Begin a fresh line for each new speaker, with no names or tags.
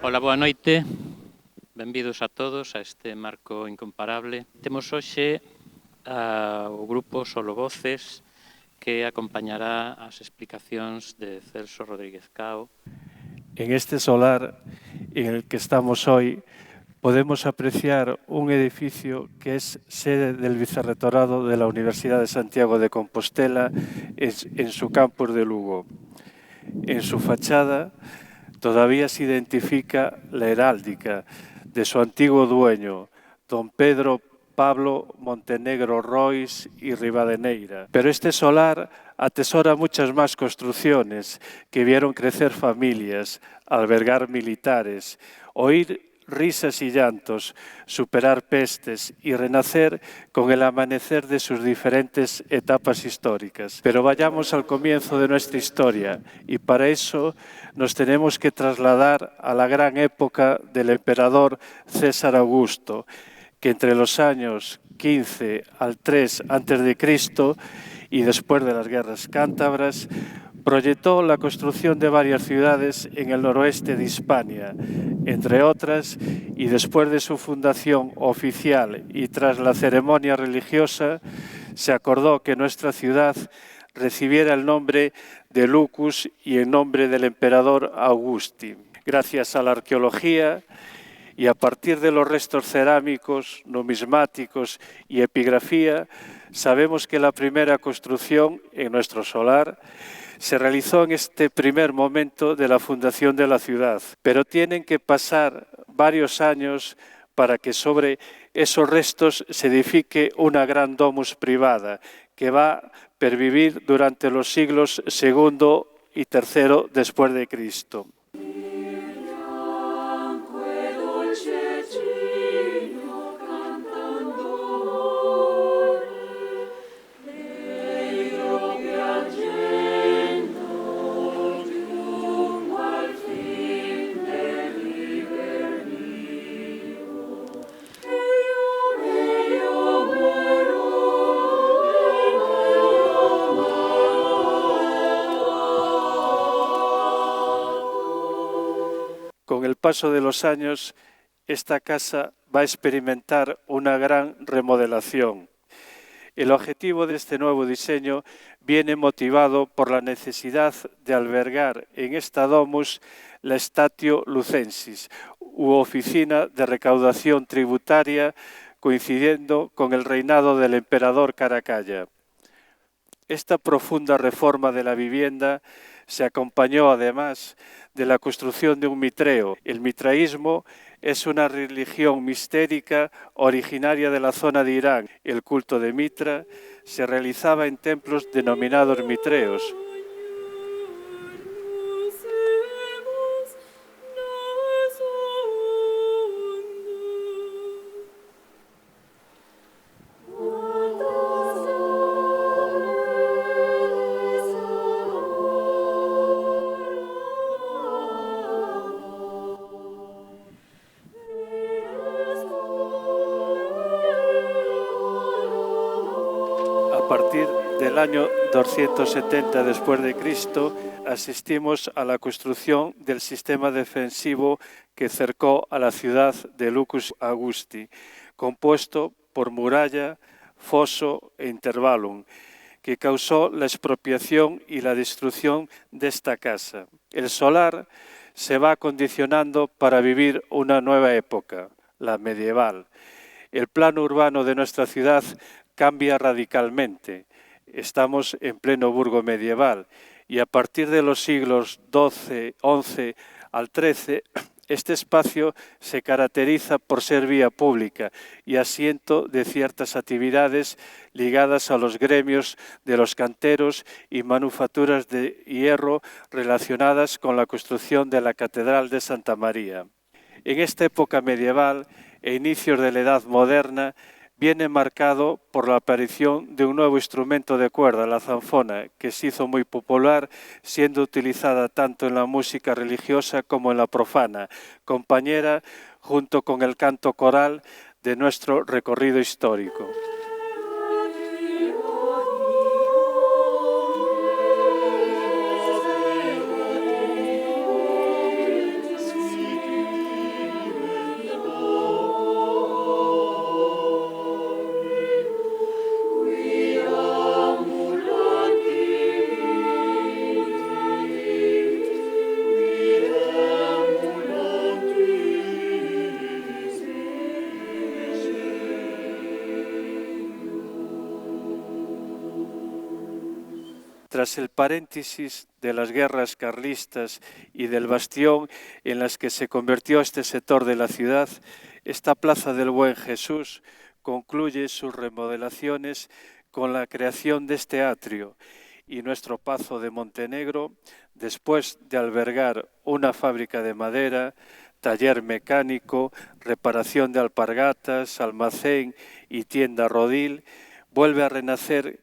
Ola, boa noite. Benvidos a todos a este marco incomparable. Temos hoxe o grupo Solo Voces que acompañará as explicacións de Celso Rodríguez Cao.
En este solar en el que estamos hoy podemos apreciar un edificio que es sede del Vicerrectorado de la Universidad de Santiago de Compostela en su campus de Lugo. En su fachada todavía se identifica la heráldica de su antiguo dueño, don Pedro Pablo Montenegro Rois y Rivadeneira. Pero este solar atesora muchas más construcciones que vieron crecer familias, albergar militares, oír risas y llantos, superar pestes y renacer con el amanecer de sus diferentes etapas históricas. Pero vayamos al comienzo de nuestra historia y para eso nos tenemos que trasladar a la gran época del emperador César Augusto, que entre los años 15 al 3 a.C. y después de las guerras cántabras, proyectó la construcción de varias ciudades en el noroeste de Hispania, entre otras, y después de su fundación oficial y tras la ceremonia religiosa, se acordó que nuestra ciudad recibiera el nombre de Lucus y en nombre del emperador Augusti. Gracias a la arqueología y a partir de los restos cerámicos, numismáticos y epigrafía, sabemos que la primera construcción en nuestro solar se realizó en este primer momento de la fundación de la ciudad, pero tienen que pasar varios años para que sobre esos restos se edifique una gran domus privada que va a pervivir durante los siglos II y III después de Cristo. Con el paso de los años, esta casa va a experimentar una gran remodelación. El objetivo de este nuevo diseño viene motivado por la necesidad de albergar en esta domus la Statio Lucensis, u oficina de recaudación tributaria coincidiendo con el reinado del emperador Caracalla. Esta profunda reforma de la vivienda se acompañó además de la construcción de un mitreo. El mitraísmo es una religión mistérica originaria de la zona de Irán. El culto de Mitra se realizaba en templos denominados mitreos. A partir del año 270 después de Cristo, asistimos a la construcción del sistema defensivo que cercó a la ciudad de Lucus Augusti, compuesto por muralla, foso e intervalum, que causó la expropiación y la destrucción de esta casa. El solar se va acondicionando para vivir una nueva época, la medieval. El plano urbano de nuestra ciudad cambia radicalmente. Estamos en pleno Burgo medieval y a partir de los siglos XII, XI al XIII, este espacio se caracteriza por ser vía pública y asiento de ciertas actividades ligadas a los gremios de los canteros y manufacturas de hierro relacionadas con la construcción de la Catedral de Santa María. En esta época medieval e inicios de la Edad Moderna, viene marcado por la aparición de un nuevo instrumento de cuerda, la zanfona, que se hizo muy popular, siendo utilizada tanto en la música religiosa como en la profana, compañera junto con el canto coral de nuestro recorrido histórico. Tras el paréntesis de las guerras carlistas y del bastión en las que se convirtió este sector de la ciudad, esta Plaza del Buen Jesús concluye sus remodelaciones con la creación de este atrio, y nuestro Pazo de Montenegro, después de albergar una fábrica de madera, taller mecánico, reparación de alpargatas, almacén y tienda rodil, vuelve a renacer